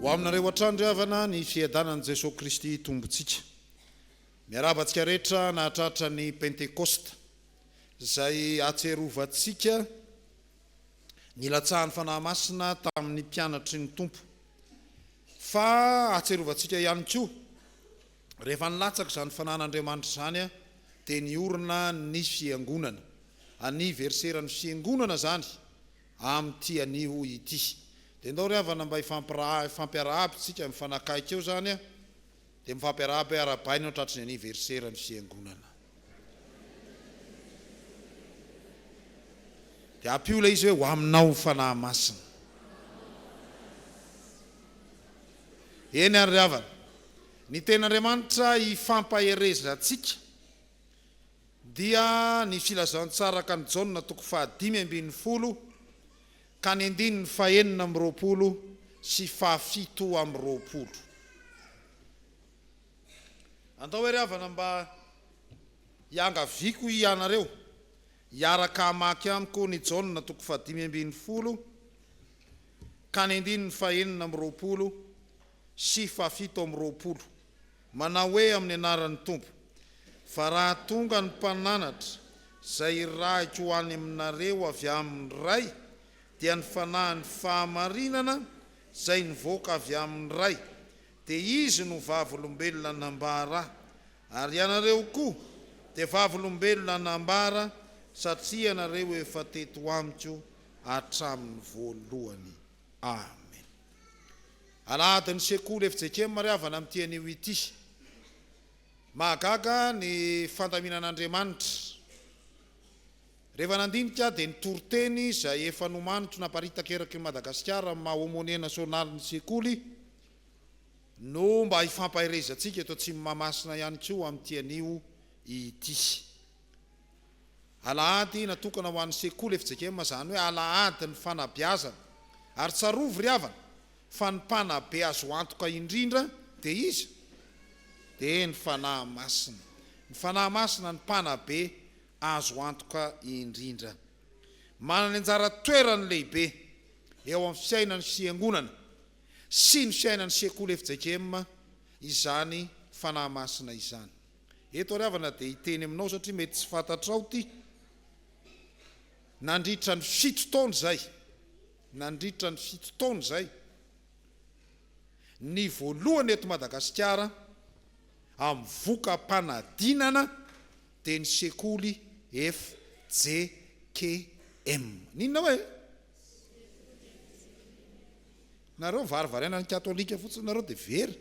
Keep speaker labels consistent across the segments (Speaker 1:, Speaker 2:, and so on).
Speaker 1: Ho aminareo atrandro avana ny fiadanan'i Jesosy Kristy tombontsika. Miarabantsika rehetra nahatratra ny Pentekosta izay atserovantsika ny latsahan'ny fanahy masina tamin'ny mpianatry ny tompo. Fa atserovantsika ihany koa rehefa nilatsaka izany fanan'Andriamanitra izany dia niorina ny fiangonana. Aniverseran'ny fiangonana zany amin'ity anio ity. Dia ndao ry havana mba ifampiarahaba tsika mifanakaiky eo zany dia mifampiarahaba arabaina tratry ny aniverseran'ny fiangonana. Dia ampiola izy hoe ho aminao fanahy masina. Eny ary havana, ny ten'Andriamanitra ifampaherezantsika dia ny filazantsara ka ny Jona 5:20 ka ny 9:20 sy 7:20. Andao hoe ry havana mba hiangaviako ianareo hiaraka hamaky amiko ny Jona 5:20 ka ny 9:20 sy 7:20. Manao hoe amin'ny anaran'ny Tompo: fa raha tonga ny mpananatra izay raiko ho any aminareo avy amin'ny ray, dia ny fanahy ny fahamarinana izay nivoaka avy amin'ny ray, dia izy no vavolombelona nambara, ary ianareo koa dia vavolombelona nambara, satria ianareo efa teto amiko hatramin'ny voalohany. Amen. Alahady ny sekoly Fjkm ry havana amin'ity anio ity. Mahagaga ny fandaminan'Andriamanitra. Rehefa nandinika dia ny Toriteny izay efa nomanitro naparitaka eraky Madagasikara amin'ny maha-homone nasionaly ny sekoly no mba hifampaherezantsika eto Atsimon'Imahamasina ihany koa amin'ity anio ity. Alahady natokana ho an'ny sekoly Fjkm zany hoe alahady ny fanabeazana, ary tsarovy ry havana fa ny mpanabe azo antoka indrindra dia izy dia ny fanahy masina. Ny fanahy masina ny mpanabe azo antoka indrindra. Manana ny anjara toerany lehibe eo amin'ny fiainan'ny fiangonana sy ny fiainan'ny sekoly Fjkm izany fanahy masina izany. Eto ry havana dia hiteny aminao satria mety tsy fantatrao ty. Nandritra ny 7 taona zay. Nandritra ny 7 taona zay. Ny voalohany eto Madagasikara amin'ny vokam-panadinana dia ny sekoly Fjkm. Ninona hoe? Nareo varivaraina ny katolika fotsiny nareo dia very.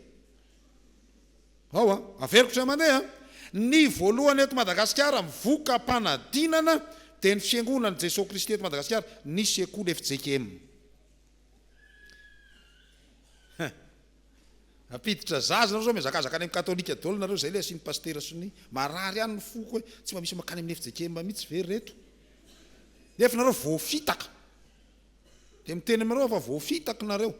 Speaker 1: Averiko tsy mandeha. Ny voalohany eto Madagasikara amin'ny vokam-panadinana dia ny fiangonan'i Jesosy Kristy eto Madagasikara, ny sekoly Fjkm. Apiditra zaza nareo zao mizakazaka any amin'ny katolika daholo nareo, zay le asiany pastera sony marary ihany ny foko hoe tsy mba misy makany amin'ny Fjkm mihitsy very reto. Nefa nareo voafitaka. Dia miteny aminareo fa voafitaka nareo.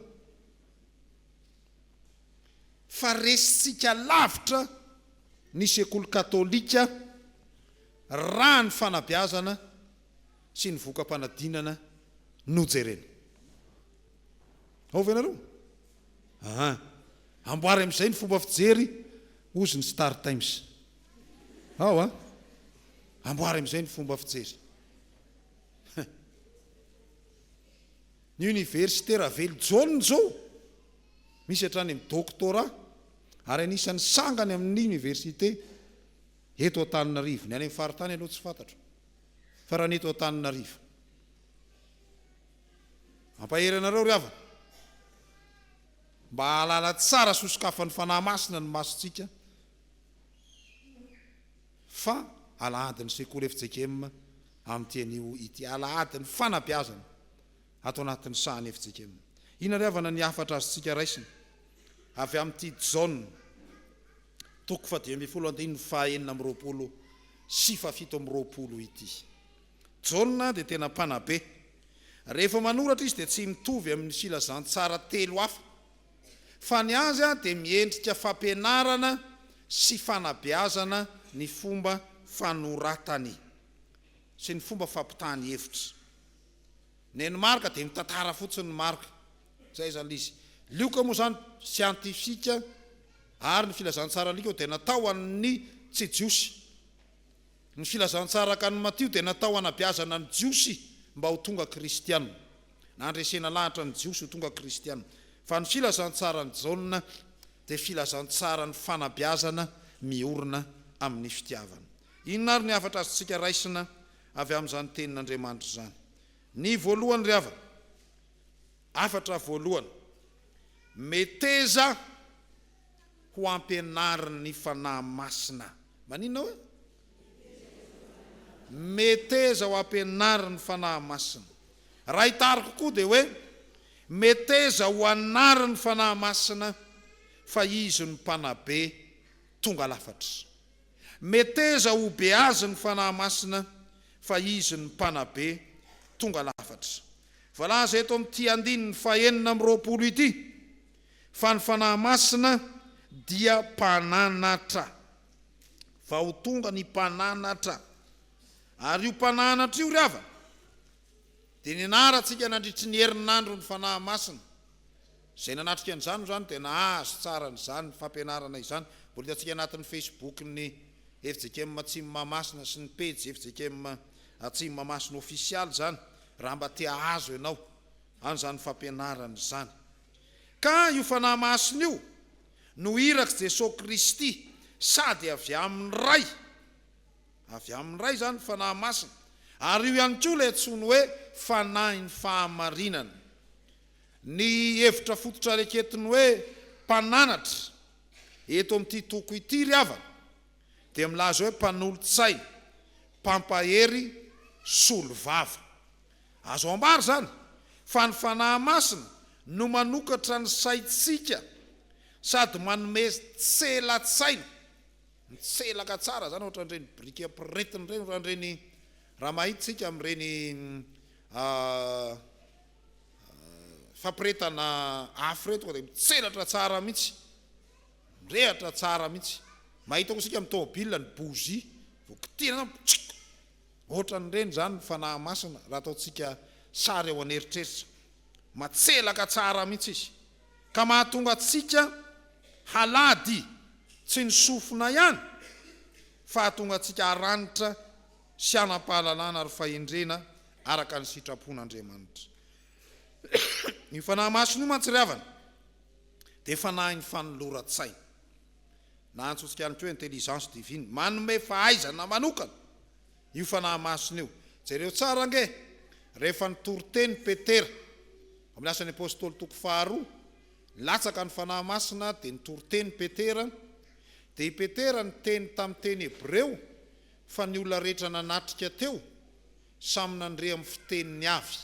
Speaker 1: Fa resitsika lavitra ny sekoly katolika raha ny fanabeazana sy ny vokam-panadinana nojerena. Ao ve nareo? Amboary amin'izay ny fomba fijery ozy ny Star Times. Amboary amin'izay ny fomba fijery. Ny universitaire Velo Jona zao misy hatrany amin'ny doctorat ary anisan'ny sangany amin'ny université eto Antananarivo. Ny any amin'ny faritany aloha tsy fantatro, fa raha ny eto Antananarivo. Ampahery anareo ry havana mba halala tsara sosokafan'ny fanahy masina ny masontsika, fa alahady ny sekoly Fjkm amin'ity anio ity. Alahady ny fanabeazana ato anatin'ny sahany Fjkm. Ina ry havana ny hafatra azotsika raisina avy amin'ity Jona 5:20 sy 7:20 ity. Jona dia tena mpanabe. Rehefa manoratra izy dia tsy mitovy amin'ny filazantsara telo hafa, fa ny azy dia miendrika fampianarana sy fanabeazana ny fomba fanoratany sy ny fomba fampitahany hevitra. Ny marika dia mitantara fotsiny ny marika. Zay zany izy. lioka moa zany siantifika ary ny filazantsara lika dia natao an'ny tsy jiosy. Ny filazantsara ka ny matio dia natao hanabeazana ny jiosy mba ho tonga kristianina, na andresena lahatra ny jiosy ho tonga kristianina. Fa ny filazantsara ny Jona dia filazantsara ny fanabeazana miorina amin'ny fitiavana. Inona ary ny afatra azontsika raisina avy amin'izany tenin'Andriamanitra zany? Ny voalohany ry havana, afatra voalohany, meteza ho ampianariny fanahy masina. Maninona hoe? Meteza ho ampianariny fanahy masina. Raha hitariko koa dia hoe meteza ho anariny fanahy masina fa izy ny mpanabe tonga lafatra. Meteza ho beazy ny fanahy masina fa izy ny mpanabe tonga lafatra. Voalaza eto amin'ity andininy 420 ity fa ny fanahy masina dia mpananatra, fa ho tonga ny mpananatra. Ary io mpananatra io ry havana dia nianarantsika nandritry ny herinandro ny fanahy masina. Izay nanatrika an'izany zany dia nahazo tsara n'izany fampianarana izany. Mbola hitantsika anatin'ny Facebook ny Fjkm ATSIMON'IMAHAMASINA sy ny page Fjkm ATSIMON'IMAHAMASINA official zany, raha mba tia azo ianao an'izany fampianarana izany. Ka io fanahy masina io no irak'i Jesosy Kristy sady avy amin'ny ray. Avy amin'ny ray zany fanahy masina. Ary io ihany koa ilay antsoiny hoe fanahin'ny fahamarinana. Ny hevitra fototra reketiny hoe mpananatra eto amin'ity toko ity ry havana dia milaza hoe mpanolotsaina, mpampahery, solovava. Azo ambary zany fa ny fanahy masina no manokatra ny saitsika sady manome tselatsaina. Mitselaka tsara zany ohatra n'ireny brika piretiny ireny, ohatra n'ireny raha mahitsika amin'ireny fampiretana afo reto dia mitselatra tsara mihitsy, mirehatra tsara mihitsy. Mahita koa sika amin'ny tômôbila ny bougie vokitina ohatra n'ireny zany ny fanahy masina raha ataontsika sary eo an'eritreritra, matselaka tsara mihitsy izy ka mahatonga atsika halady tsy ny sofina ihany fa hahatonga atsika haranitra sy hanam-pahalalana ary fahendrena araka ny sitrapon'Andriamanitra. Ny fanahy masina io mantsy ry havana dia fanahin'ny fanoloran-tsaina, na antsointsika ihany koa intelligence divine, manome fahaizana manokana io fanahy masina io. Jereo tsara ange rehefa ny Toriteny Petera amin'ny asan'ny apôstôly toko 2 latsaka ny fanahy masina dia ny Toriteny Petera. Dia i Petera ny teny tamin'ny teny Hebreo fa ny olona rehetra nanatrika teo samy nandre amin'ny fiteniny avy.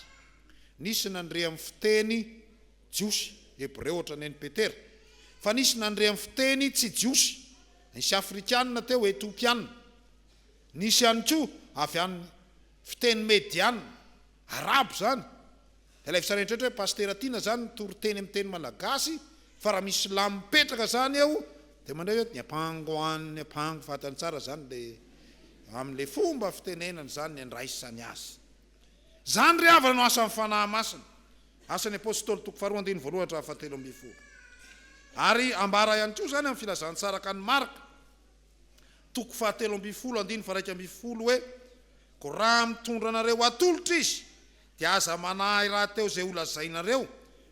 Speaker 1: Nisy nandre amin'ny fiteny jiosy Hebreo ohatra ny Petera, fa nisy nandre amin'ny fiteny tsy jiosy, nisy afrikanina teo, etiopianina. Nisy ihany koa avy amin'ny fiteny medianina, arabo zany. Ilay fisarehetra hoe pastera tiana zany Toriteny amin'ny teny malagasy, fa raha misy lamy mipetraka zany eo dia mandray hoe ny apango any, apango fatany tsara zany dia amin'ilay fomba fitenenana zany ny andraisany azy. Zany ry havana no asan'ny fanahy masina, asan'ny apôstôly toko 2:7-7. Ary ambara ihany koa zany amin'ny filazantsara ka ny Marka toko 7:1-9 hoe ko raha mitondra anareo atolotra izy dia aza manahy raha teo izay holazainareo,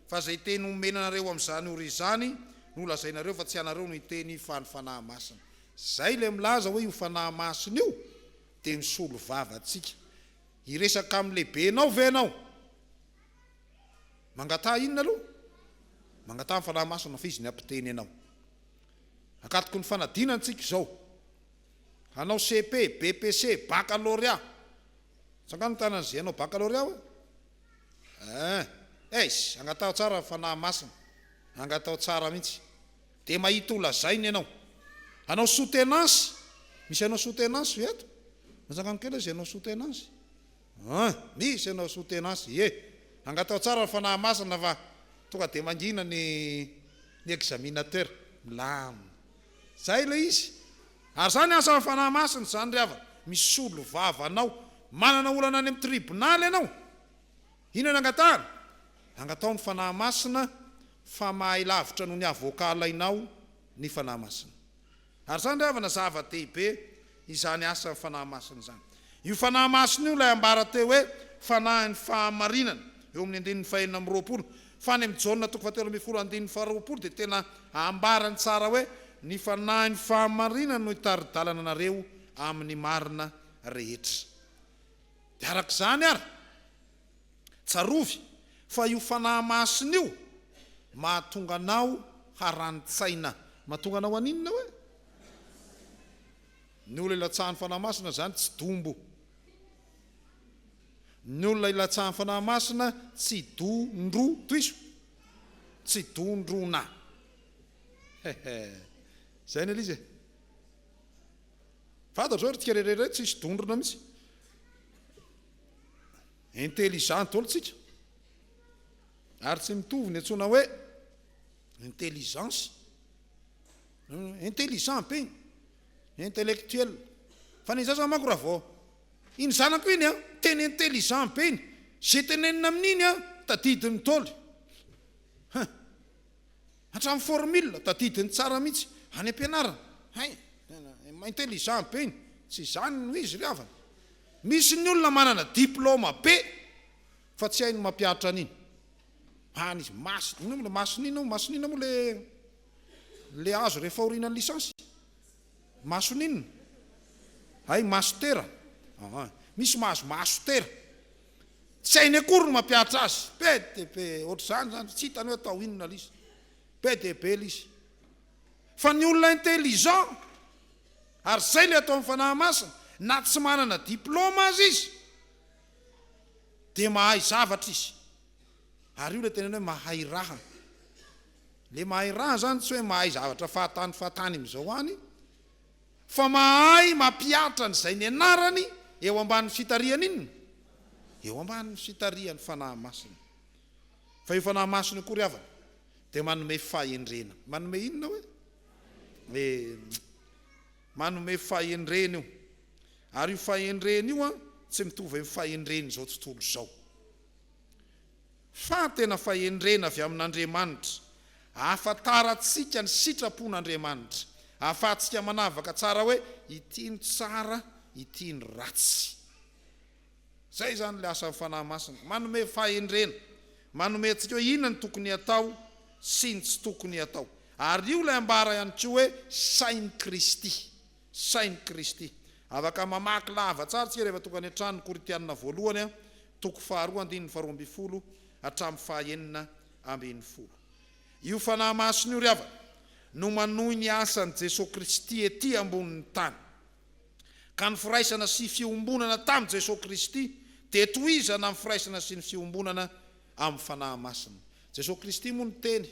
Speaker 1: fa izay teny omenanareo amin'izany ora izany no holazainareo fa tsy anareo no hiteny fa ny fanahy masina. Zay ilay milaza hoe io fanahy masina io dia misolo vava atsika. Hiresaka amin'ny lehibenao ve anao? Mangata inona aloha? Mangata amin'ny fanahy masina fa izy ny ampiteny ianao. Akatoko ny fanadinantsika izao, hanao CP, BPC, baccalauréat. Sakano tanan'izay anao baccalauréat hoe? Izy angatao tsara ny fanahy masina, angatao tsara mihitsy. Dia mahita holazainy ianao. Hanao soutenance, misy anao soutenance eto? Masakano kely izy anao soutenance? Misy anao soutenance, angatao tsara ny fanahy masina fa tonga dia mangina ny examinateur milamy. Zay ilay izy. Ary zany asa ny fanahy masina zany ry havana, misolo vava anao, manana olana any amin'ny tribunal ianao. Inona angatahana? Angatao ny fanahy masina fa mahay lavitra noho ny avoakalainao ny fanahy masina. Ary zany ry havana zava-dehibe izany asa fanahy masina zany. Io fanahy masina io ilay ambara teo hoe fanahy ny fahamarinana eo amin'ny 2:20 fa ny amin'ny Jona 3:20 dia tena ambarany tsara hoe ny fanahy ny fahamarinana no itaridalana anareo amin'ny marina rehetra. Dia arak'izany ary tsarovy fa io fanahy masina io mahatonga anao harani-tsaina. Mahatonga anao aninona hoe? Ny olona ilatsahan'ny fanahy masina zany tsy dombo. Ny olona ilatsahan'ny fanahy masina tsy dondro toiso, tsy dondrona. Zay ny elizy. Fantatra hoe tika rehetra tsisy dondrona mihitsy. Intelligent olo tsika. Ary tsy mitovy ny antsoina hoe intelligence. Intelligent be, intellectuel. Fa ny zasa manko raha vao iny zanako iny teny intelligent be iny, zay tenenina amin'iny tadidiny tôly. Hatramin'ny formule tadidiny tsara mihitsy any am-pianarana. Hay, intelligent be iny, tsy zany no izy ry havana. Misy ny olona manana diplôma be fa tsy hainy mampiatra an'iny. Izy masonina moa le azo rehefa orinan'ny lisansy. Masonina. Hay mastera. Misy mahazo mastera. Tsy hainy akory no mampiatra azy. Be dia be ohatr'izany tsy hitany hoe atao inona lizy. Be dia be lizy. Fa ny olona intelligent ary zay le atao amin'ny fanahy masina na tsy manana diplôma azy izy dia mahay zavatra izy. Ary io le tena hoe mahay raha. Le mahay raha zany tsy hoe mahay zavatra fahatany amin'izao any, fa mahay mampiatra n'izay ny anarany eo ambanin'ny fitariany inona? Eo ambanin'ny fitariany fanahy masina. Fa io fanahy masina koa ry havana dia manome fahendrena. Manome inona hoe? Manome fahendrena io. Ary io fahendrena io tsy mitovy amin'ny fahendrena izao tontolo izao. Fa tena fahendrena avy amin'Andriamanitra. Ahafantarantsika ny sitrapon'Andriamanitra. Ahafahantsika manavaka tsara hoe ity ny tsara, ity ny ratsy. Zay zany le asan'ny fanahy masina. Manome fahendrena. Manome antsika hoe inona ny tokony atao sy ny tsy tokony atao. Ary io le ambara ihany koa hoe sain'i Kristy. Sain'i Kristy. Afaka mamaky lava tsara tsika rehefa tonga any an-trano Koritianina voalohany 2:12 hatramin'ny 9:10. Io fanahy masina io ry havana no manohy ny asan'i Jesosy Kristy ety ambonin'ny tany. Ka ny firaisana sy fiombonana tamin'i Jesosy Kristy dia tohizana amin'ny firaisana sy ny fiombonana amin'ny fanahy masina. Jesosy Kristy moa ny teny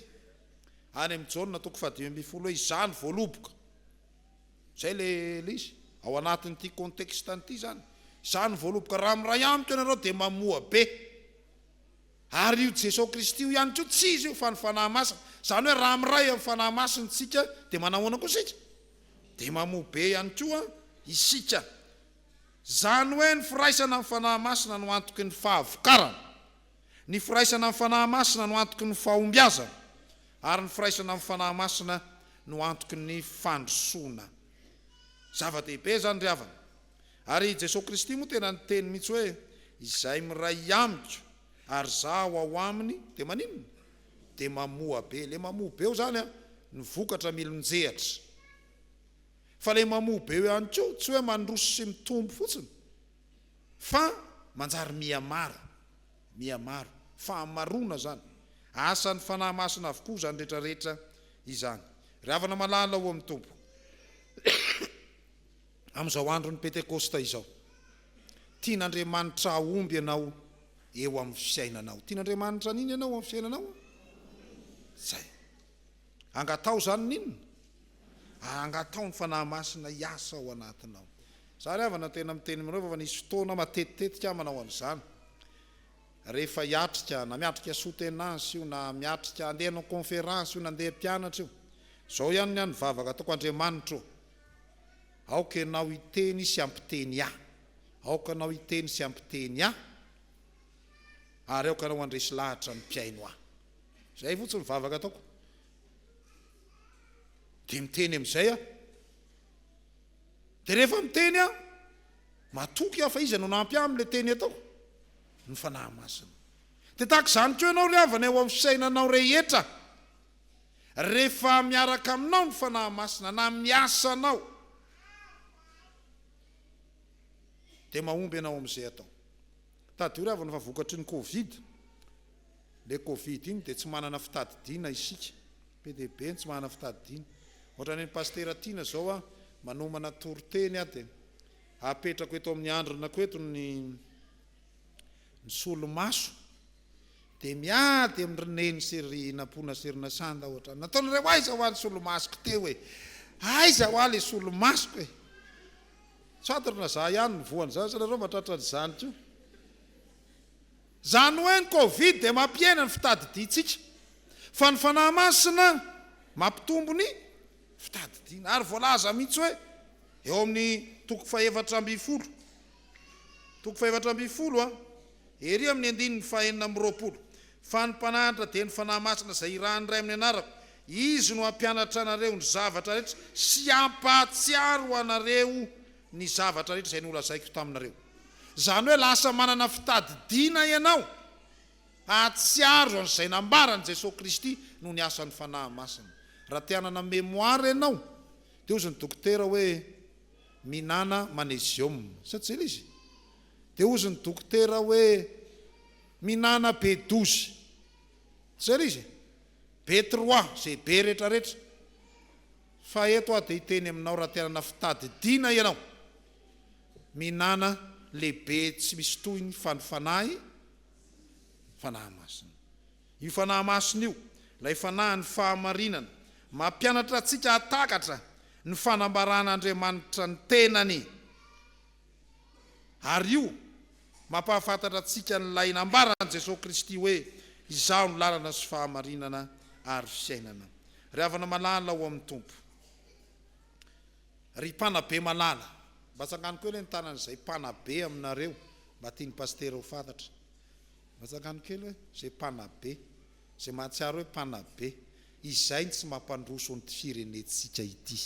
Speaker 1: any amin'ny Jona 5:12 hoe izany voaloboka. Zay le izy ao anatin'ity contexte-ty zany. Izany voaloboka raha miray amiko ianareo dia mamoa be. Ary io Jesosy Kristy io ihany koa tsy izy io fa ny fanahy masina. Zany hoe raha miray amin'ny fanahy masina tsika dia manahoana koa isika? Dia mamoa be ihany koa isika. Zany hoe ny firaisana amin'ny fanahy masina no antoky ny fahavokarana. Ny firaisana amin'ny fanahy masina no antoky ny fahombiazana. Ary ny firaisana amin'ny fanahy masina no antoky ny fandrosoana. Zava-dehibe zany ry havana. Ary Jesosy Kristy moa tena nyteny mihitsy hoe izay miray amiko ary zaho ao aminy dia maninona? Dia mamoa be. Le mamoa be eo zany ny vokatra milonjehatra. Fa le mamoa be eo ihany koa tsy hoe mandroso sy mitombo fotsiny, fa manjary mihamaro, fahamarona zany. Asan'ny fanahy masina avokoa zany rehetrarehetra izany. Ry havana malala ao amin'ny tompo. Amin'izao andro ny Pentekosta izao, tian'Andriamanitra aomby ianao eo amin'ny fiainanao. Tian'Andriamanitra nini ianao amin'ny fiainanao? Zay. Angatao zany ninona? Angatao ny fanahy masina hiasa ao anatinao. Zary havana tena miteny aminareo fa nisy fotoana matetitetika manao an'izany. Rehefa hiatrika, na miatrika soutenance io, na miatrika andeha hanao conférence io, na andeha mpianatra io. Zao ihany ny vavaka ataoko Andriamanitra io. Aoka ianao hiteny sy ampiteny ahy. Aoka anao hiteny sy ampiteny ahy. Ary aoka anao andresy lahatra ny mpiaino ahy. zay fotsiny mivavaka ataoko dia miteny amin'izay a dia rehefa miteny a matoky aho fa izy no nampy amin'ilay teny ataoko ny fanahy masina dia tahaka izany koa ianao ry havana eo amin'ny fisainanao rehetra rehefa miaraka aminao ny fanahy masina na miasanao dia mahomby ianao amin'izay atao tady io ry havana fa vokatry ny covid le covid iny dia tsy manana fitadidiana isika PDB tsy manana fitadidiana ohatrany ny pastera tiana zao a manomana toriteny a dia apetrako eto amin'ny andronako eto ny solomaso dia miady amin'ny reneny sery nampona serina sanda ohatra nataonareo aiza ho any solomasoko teo hoe aiza ho aly solomasoko e satrina za ihany mivoany zany sanareo matratrany zany ko zany hoe ny covid dia mampiena ny fitadidiantsika fa ny fanahy masina mampitombo ny fitadidiana ary voalaza mihitsy hoe eo amin'ny toko faefatra amby folo a ery amin'ny andininy fahenina amby roapolo fa ny mpanahitra dia ny fanahy masina izay irahany ray amin'ny anarako izy no hampianatra anareo ny zavatra rehetra sy hampahatsiaro anareo ny zavatra rehetra izay nolazaiko taminareo zany hoe lasa manana fitadidiana ianao ahatsiaro an'izay nambarany Jesosy Kristy no ny asan'ny fanahy masina raha tianana mémoire ianao dia ozy ny dokotera hoe minana magnesium satsia ilay izy dia ozy ny dokotera hoe minana B12 zay ilay izy B3 zay be rehetrarehetra fa eto a dia hiteny aminao raha tianana fitadidiana ianao minana lehibe tsy misy toyny fanahy masina io fanahy masina io lay fanahy ny fahamarinana mampianatra atsika hatakatra ny fanambaran'Andriamanitra ny tenany ary io mampahafantatra atsika nylay nambarany Jesosy Kristy hoe izaho no lalana sy fahamarinana ary fiainana ry havana malala ho amin'ny tompo ry mpanabe malala mba tsanganiko ely ny tanan'izay mpanabe aminareo mba tiany pastera ho fantatra mba tsanganiko ely hoe zay mpanabe zay mahatsiaro hoe mpanabe izay tsy mampandroso ny firenetsika ity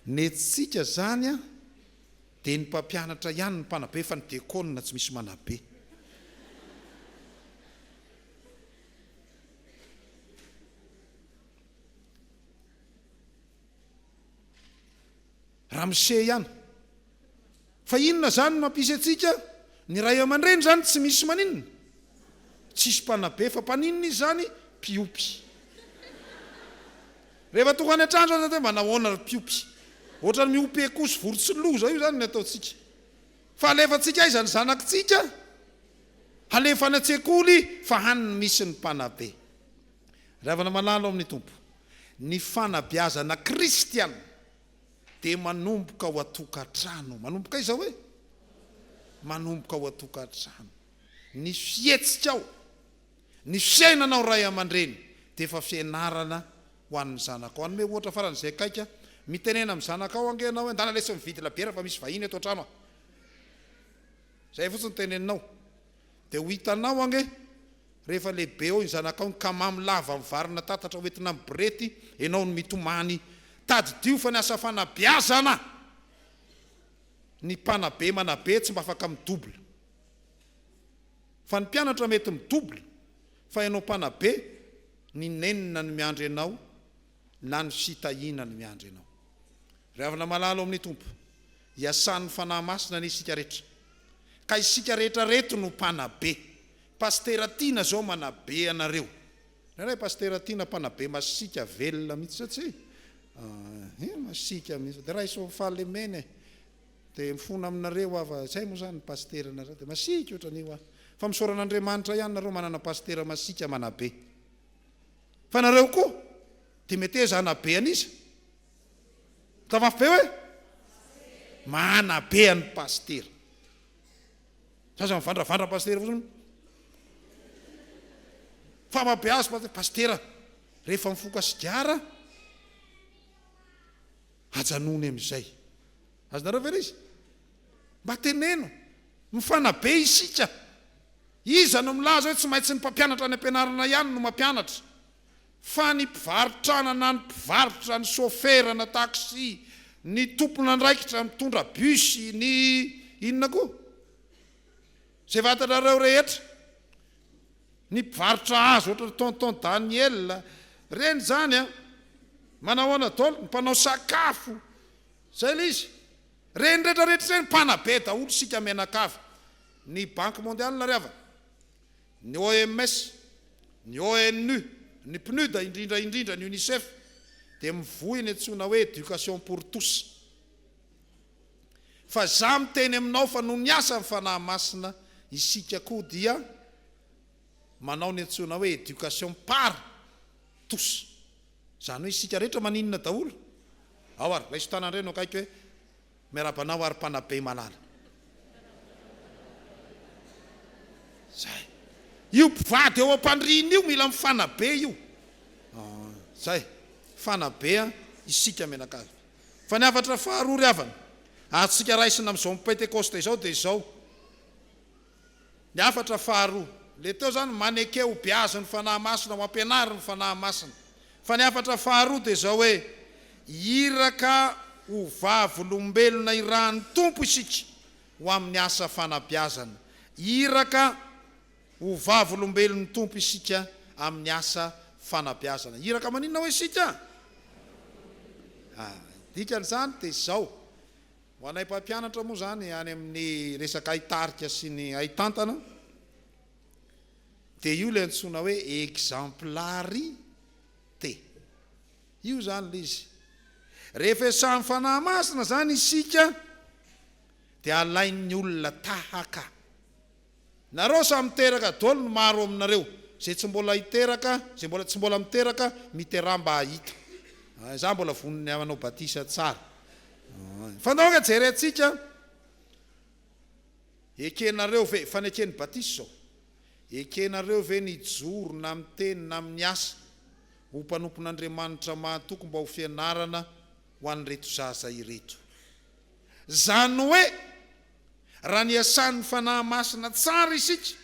Speaker 1: netsika zany a dia ny mpampianatra ihany ny mpanabe fa ny dekona tsy misy manabe raha mise ihany fa inona zany mampisy atsika ny ray aman-dreny zany tsy misy maninona tsisy mpanabe fa mpaninona izy zany piopy rehefa tonga any an-trano zany mba nahoana ry piopy ohatra ny miopy ekosy vorotsy loza io zany ny ataontsika fa alefantsika aiza ny zanakitsika alefa any an-tsekoly fa haniny misy ny mpanabe ravana malalo amin'ny tompo ny fanabeazana kristiana dia manomboka ho atokantrano manomboka iza hoe manomboka ho atokantrano ny fietsikao ny fiainanao ray aman-dreny dia efa fianarana ho an'ny zanakao any me ohatra faran'izay kaika mitenena amin'ny zanakao angenao hoe ndana lesy mividy labiera fa misy vahiny eto an-trano a zay fotsiny teneninao dia ho hitanao ange rehefa lehibe eo ny zanakao ny kamamy lava mivarina tatatra hoentina mibrety ianao ny mitomany tadidio fa ny asa fanabeazana ny mpanabe manabe tsy mba afaka midobla fa ny mpianatra mety midobla fa ianao mpanabe ny nenina ny miandry anao na ny fitahina ny miandry anao ravana malalo amin'ny tompo iasan'ny fanahy masina ny isika rehetra ka isika rehetra reto no mpanabe pastera tiana zao manabe anareo raha pastera tiana mpanabe masika velona mihitsy satsia masika mihitsy dia raha iso fahalemeny dia mifona aminareo ava zay moa zany ny pastera anareo dia masika ohatran'io a fa misoran'Andriamanitra ihany nareo manana pastera masika manabe fa nareo koa dia mety hoe zanabe an'iza tafafy be hoe manabe an'ny pastera saza mivandravandra pastera fotsiny fa mabe azy pastera rehefa mifoka sigara ajanony amin'izay azonareo ve izy mba teneno mifanabe isika iza no milaza hoe tsy maintsy ny mpampianatra ny ampianarana ihany no mampianatra fa ny mpivarotrana na ny mpivarotra ny sofera na taxi ny tompona ndraikitra mitondra busy ny inona koa zay vatanareo rehetra ny mpivarotra azy ohatra tonton Daniel reny zany a manao anadolo ny mpanao sakafo zay le izy reny rehetrarehetra zay ny mpanabe daolo sika menakavy ny banque mondiale narava ny OMS ny ONU ny PNUD indrindra ny UNICEF dia mivoy ny antsona hoe éducation pour tous fa za miteny aminao fa no niasa ny fanahy masina isika koa dia manao ny antsona hoe éducation par tous zany hoe isika rehetra maninona daolo ao ary raiso tanandreny no kaiky hoe miarabanao ary mpanabe malala zay io mpivady eo ampandriny io mila mifanabe io zay fanabea isika menakavy fa ny afatra faharoa ry avana atsika raisina amin'izao pentecoste izao dia izao ny afatra faharoa le teo zany manekeo biazy ny fanahy masina ho ampianary ny fanahy masina fa ny afatra faharoa dia izao hoe iraka ho vavolombelona irahan'ny tompo isika ho amin'ny asa fanabiazana iraka ho vavolombelon'ny tompo isika amin'ny asa fanabiazana iraka maninona hoe isika dikan'izany dia izao ho anay mpampianatra moa zany any amin'ny resaka aitarika sy ny aitantana dia io le antsoina hoe exemplarité io zany le izy rehefa samy fanahy masina zany isika dia alain'ny olona tahaka nareo samy miteraka dolo no maro aminareo zay tsy mbola hiteraka zay mbola tsy mbola miteraka mitera mba hahita za mbola voniny amanao batisa tsara fanao ka jerentsika ekenareo ve fanekeny batisa zao ekenareo ve ny joro na amin'ny teny na amin'ny asa ho mpanompon'Andriamanitra mahatoko mba ho fianarana ho an'reto zaza ireto zany hoe raha ny asan'ny fanahy masina tsara isika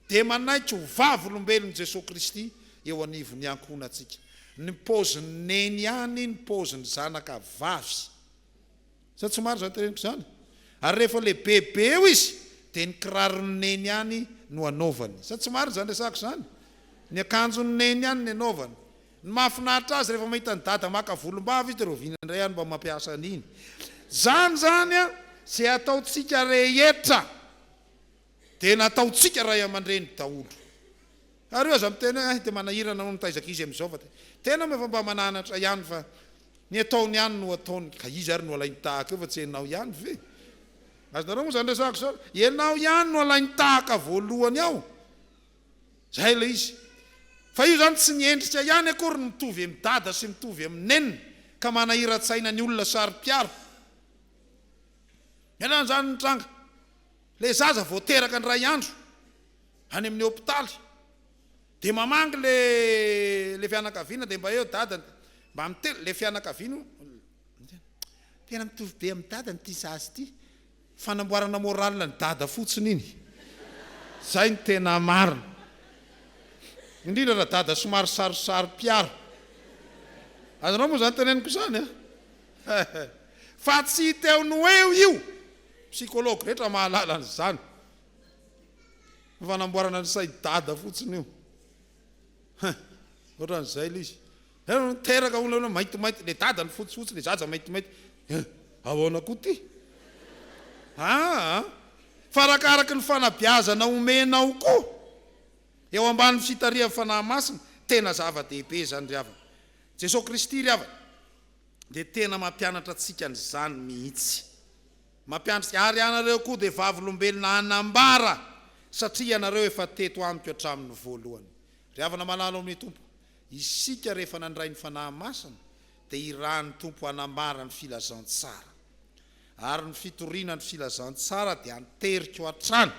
Speaker 1: dia manaitra ho vavolombelon'i Jesosy Kristy eo anivony ankohonantsika ny paoziny neny ihany ny paoziny zanaka vavy sa tsy maro zany tereniko zany ary rehefa le bebe eo izy dia ny kirarony neny ihany no anaovany sa tsy maro zany resako zany ny akanjony neny ihany ny anaovany ny mahafinaritra azy rehefa mahita ny dada maka volombava izy dia rovina indray ihany mba mampiasa an'iny zany zany a zay ataotsika rehetra dia nataotsika ray aman-dreny daolo ary io aza miteny dia manahirana no mitaizaka izy amin'izao fa tena mefa mba mananatra ihany fa ny ataony ihany no ataony ka izy ary no alainy tahaka eo fa tsy enao ihany ve azonareo moa zany resako zao enao ihany no alainy tahaka voalohany ao zay le izy fa io zany tsy niendrika ihany akory ny mitovy amin'ny dada sy mitovy amin'ny nenina ka manahira-tsaina ny olona sary-piaro ianany zany nitranga le zaza voateraka ny ray andro any amin'ny hôpitaly dia mamangy le fianakaviana dia mba eo dada mba mitely le fianakaviana tena mitovy be amin'ny dada nyty zazy ty fanamboarana moralina ny dada fotsiny iny zay ny tena marina indrindra raha dada somary sarisary-piaro azanao moa zany teneniko zany a fa tsy teo no eo io psikology rehetra mahalala an'izany fanamboarana ny sainy dada fotsiny io ohatran'izay le izy teraka olona maintimainty le dada ny fotsifotsy le zaza maintimainty ahoana koa ty farakaraky ny fanabiazana omenao koa eo amban'ny fitarihan'ny fanahy masina tena zava-dehibe zany ry avana Jesosy Kristy ry avana dia tena mampianatra antsika n'izany mihitsy mampianatra ary anareo koa dia vavolombelona anambara satria anareo efa teto amiko hatramin'ny voalohany ry avana malalo amin'ny tompo isika rehefa nandray ny fanahy masina dia irahan'ny tompo anambara ny filazantsara ary ny fitoriana ny filazantsara dia anteriko hatrany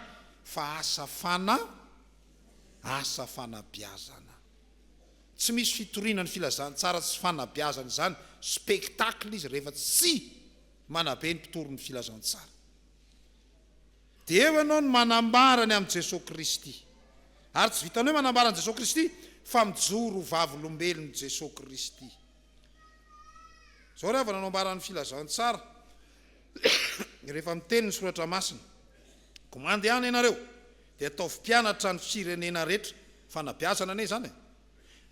Speaker 1: fa asa fanabiazana tsy misy fitoriana ny filazantsara tsy fanabiazana zany spectacle izy rehefa tsy manabe ny mpitoro ny filazantsara dia eo ianao no manambarany amin'i Jesosy Kristy ary tsy vitany hoe manambarany Jesosy Kristy fa mijoro vavolombelony Jesosy Kristy. Zao rehefa nanambarany filazahany tsara rehefa miteny ny soratra masina ko mandeha ianareo dia ataovy mpianatra ny firenena rehetra fanabeazana ane zany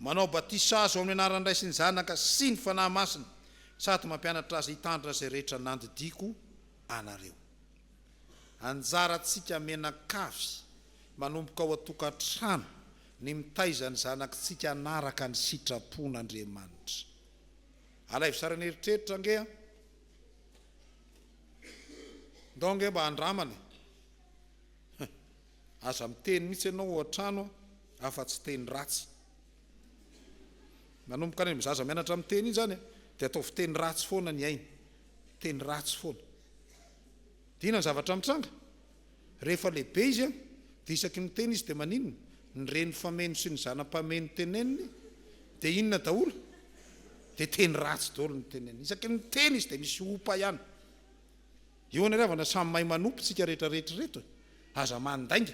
Speaker 1: manao batisa azo amin'ny anaran'ny Ray sy ny Zanaka sy ny fanahy masina sady mampianatra azy hitandrina izay rehetra nandidiko anareo. Anjarantsika menakavy manomboka ao atokantrano ny mitaiza ny zanakitsika anaraka ny sitrapon'Andriamanitra. Alay sara ny eritreritra angeha ndonge mba andramana aza miteny mihitsy ianao ao an-trano afa-tsy teny ratsy. Manomboka any mizaza mianatra miteny iny zany dia ataovy teny ratsy foana ny ainy, teny ratsy foana. Dina ny zavatra mitranga rehefa lehibe izy dia isaky ny teny izy dia maninona ny reny fameno sy ny zanam-pameno teneniny dia inona daholo dia teny ratsy daholo ny teneniny. Isaky ny teny izy dia misy opa ihany. Io ny revana samy mahay manompo tsika rehetrarehetra reto aza mandainga.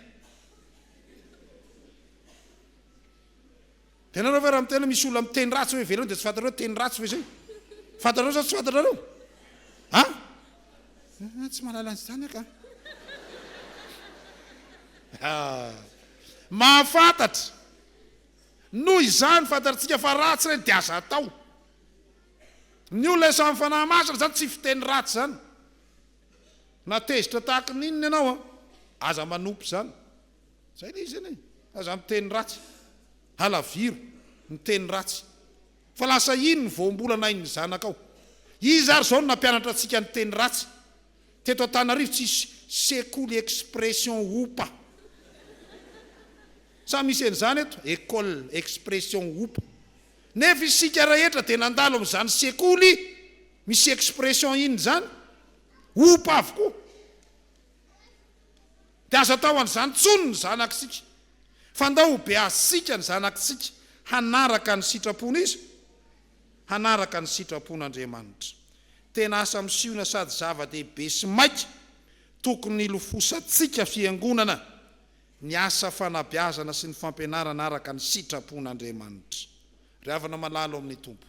Speaker 1: Tena nareo ve raha mitena misy olona miteny ratsy hoe velona dia tsy fantareo teny ratsy ve zay? Fantareo sa tsy fantareo? Ha? Tsy mahalala an'izany ka. Mahafantatra noho izany fantatsika fa ratsy reny dia aza atao. Ny olona samy fanahy masina zany tsy fiteny ratsy zany. Na tezitra tahaka ninona ianao aza manompo zany. Zay le izy eny aza miteny ratsy. Halaviro miteny ratsy. Fa lasa ino ny voambolana iny zanakao. Izy ary zao no nampianatra antsika ny teny ratsy. Teto Antananarivo tsisy sekoly expression opa. Sa misy an'izany eto école expression opa. Nefa isika rehetra dia nandalo amin'izany sekoly misy expression iny zany opa avokoa. Dia aza atao an'izany tsony ny zanakitsika. Fandao be asika ny zanakitsika hanaraka ny sitrapony izy, hanaraka ny sitrapon'Andriamanitra. Tena asa misiona sady zava-dehibe sy maika tokony ilofosatsika fiangonana ny asa fanabeazana sy ny fampianarana araka ny sitrapon'Andriamanitra. Ry havana malalo amin'ny tompo,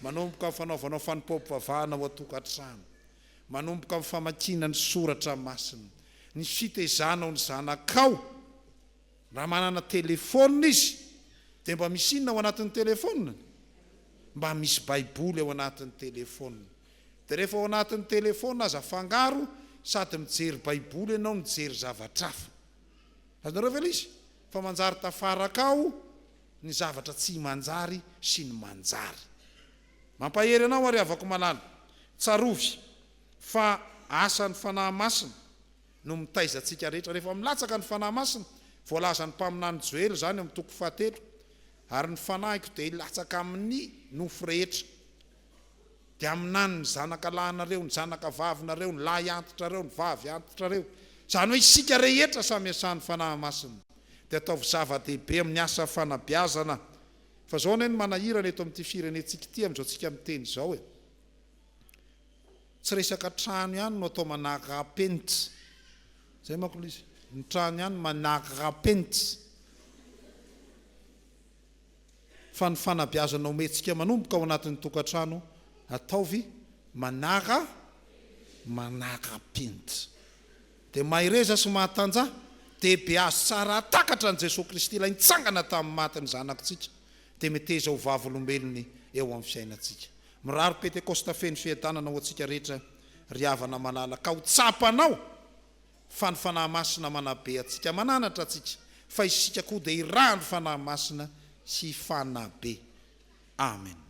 Speaker 1: manomboka amin'ny fanaovanao fanompom-pivavahana ao atokantrano, manomboka amin'ny famakiana ny soratra masina, ny fitezanao ny zanakao. Raha manana telefona izy dia mba misy inona ao anatin'ny telefona? Mba misy baiboly ao anatin'ny telefona. Dia rehefa ao anatin'ny telefona aza fangaro sady mijery baiboly ianao mijery zavatra hafa. Azonareo ve izy fa manjary tafaraka ao ny zavatra tsy manjary sy ny manjary. Mampahery anao ary avako malala tsarovy fa asan'ny fanahy masina no mitaizantsika rehetra. Rehefa milatsaka ny fanahy masina voalaza ny mpaminany Joely zany amin'ny toko 7 ary ny fanahiko dia ilatsaka amin'ny nofo rehetra. Dia aminany ny zanaka lahinareo, ny zanaka vavinareo, ny lahy antitra reo, ny vavy antitra reo. Zany hoe isika rehetra samy asan'ny fanahy masina. Dia ataovy zava-dehibe amin'ny asa fanabeazana. Fa zao ny manahirana eto amin'ity firenentsika ity amin'izao tsika miteny zao tsy resaka trano ihany no atao manahaka rapenitra. Zay manko izy. Ny trano ihany manahaka rapenitra. Fa ny fanabeazana omentsika manomboka ao anatin'ny tokantrano ataovy manahaka penitra. Dia mahereza sy mahatanja dia be azo tsara atakatra ny Jesosy Kristy ilay nitsangana tamin'ny matiny zanakitsika dia meteza ho vavolombelony eo amin'ny fiainantsika. Miraro Pentekosta feno fiadanana ho antsika rehetra ry havana malala ka ho tsapanao fa ny fanahy masina manabe atsika mananatra atsika fa isika koa dia irahan'ny fanahy masina sy fanabe. Amen.